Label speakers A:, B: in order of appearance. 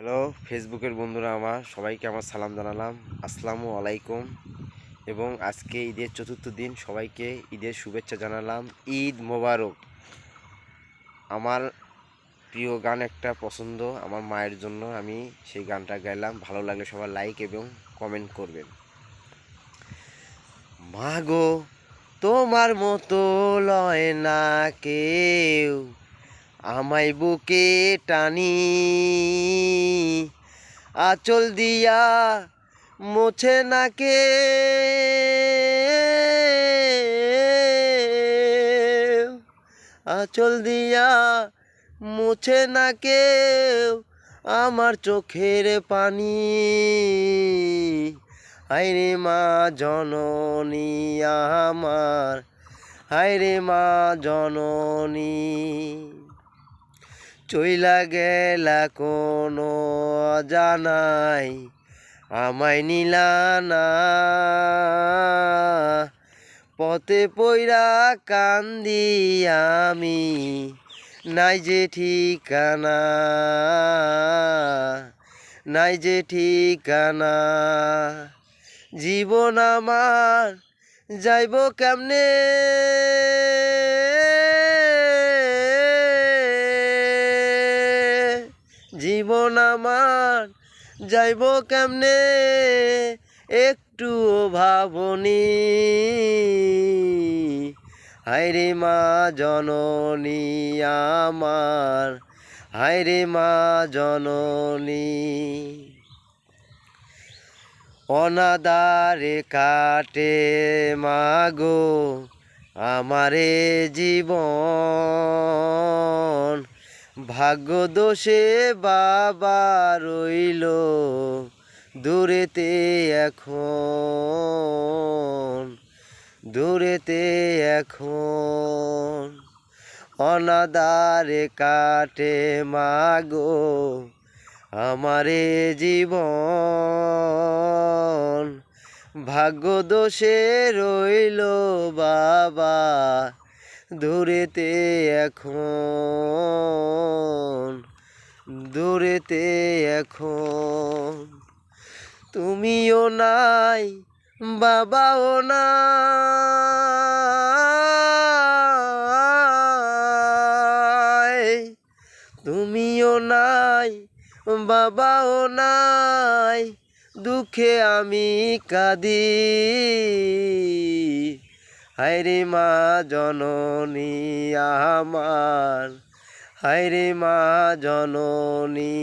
A: Hello ফেসবুকের বন্ধুরা, সবাইকে আমার সালাম জানালাম, আসসালামু আলাইকুম। এবং আজকে ঈদের চতুর্থ দিন, সবাইকে ঈদের শুভেচ্ছা জানালাম। ঈদ মোবারক। আমার প্রিয় গান একটা পছন্দ আমার মায়ের জন্য, আমি সেই গানটা গাইলাম। ভালো লাগলে সবাই লাইক এবং কমেন্ট করবেন। মা গো, তোমার মতো লয় না কেউ, আমায় বুকে টানি, আঁচল দিয়া মোছে না কে, আঁচল দিয়া মুছে না কেউ আমার চোখের পানি। হায়রে মা জননী আমার, হায়রে মা জননী, চইলা গেলা কোনো জানাই, আমায় নিলা না, পথে পইরা কান্দি আমি, নাই যে ঠিকানা, নাই যে ঠিকানা। জীবন আমার যাইব কেমনে, জীবন আমার যাইব কেমনে, একটুও ভাবনি। হায়রে মা জননী আমার, হায়রে মা জননী, অনাদারে কাটে মাগো আমারে জীবন, ভাগ্য দোষে বাবা রইল দূরেতে এখন, দূরেতে এখন। অনাদারে কাটে মাগো আমারে জীবন, ভাগ্য দোষে রইল বাবা দূরেতে এখন, দূরেতে এখন। তুমিও নাই বাবাও নাই, তুমিও নাই বাবাও নাই, দুঃখে আমি কাঁদি। হায়রে মা জননী আমার, হায়রে মা জননী।